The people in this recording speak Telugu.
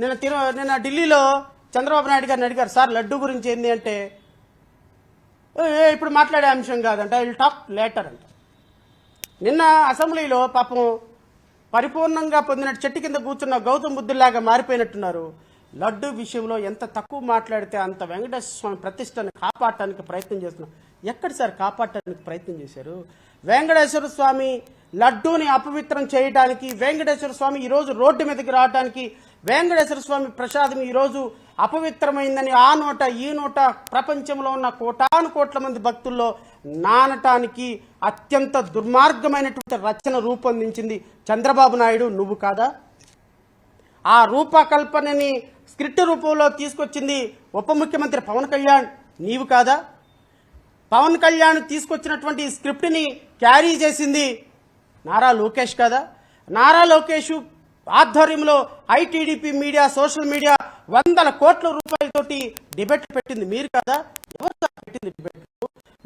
నిన్న ఢిల్లీలో చంద్రబాబు నాయుడు గారిని అడిగారు, సార్ లడ్డు గురించి ఏంది అంటే ఇప్పుడు మాట్లాడే అంశం కాదంట, ఐ విల్ టాక్ లేటర్ అంట. నిన్న అసెంబ్లీలో పాపం పరిపూర్ణంగా పొందినట్టు చెట్టు కింద కూర్చున్న గౌతమ్ బుద్ధుల్లాగా మారిపోయినట్టున్నారు. లడ్డు విషయంలో ఎంత తక్కువ మాట్లాడితే అంత వెంకటేశ్వర స్వామి ప్రతిష్టను కాపాడటానికి ప్రయత్నం చేస్తున్నారు. ఎక్కడ సార్ కాపాడటానికి ప్రయత్నం చేశారు? వెంకటేశ్వర స్వామి లడ్డూని అపవిత్రం చేయడానికి, వెంకటేశ్వర స్వామి ఈరోజు రోడ్డు మీదకి రావడానికి, వెంకటేశ్వర స్వామి ప్రసాదం ఈరోజు అపవిత్రమైందని ఆ నోట ఈ నోట ప్రపంచంలో ఉన్న కోటాను కోట్ల మంది భక్తుల్లో నానటానికి అత్యంత దుర్మార్గమైనటువంటి రచన రూపొందించింది చంద్రబాబు నాయుడు, నువ్వు కాదా? ఆ రూపకల్పనని స్క్రిప్ట్ రూపంలో తీసుకొచ్చింది ఉప ముఖ్యమంత్రి పవన్ కళ్యాణ్, నీవు కాదా? పవన్ కళ్యాణ్ తీసుకొచ్చినటువంటి స్క్రిప్ట్ని క్యారీ చేసింది నారా లోకేష్ కాదా? నారా లోకేష్ ఆధ్వర్యంలో ఐటీడీపీ మీడియా, సోషల్ మీడియా 100 కోట్ల రూపాయలతోటి డిబేట్ పెట్టింది మీరు కాదా? ఎవరు పెట్టింది డిబేట్?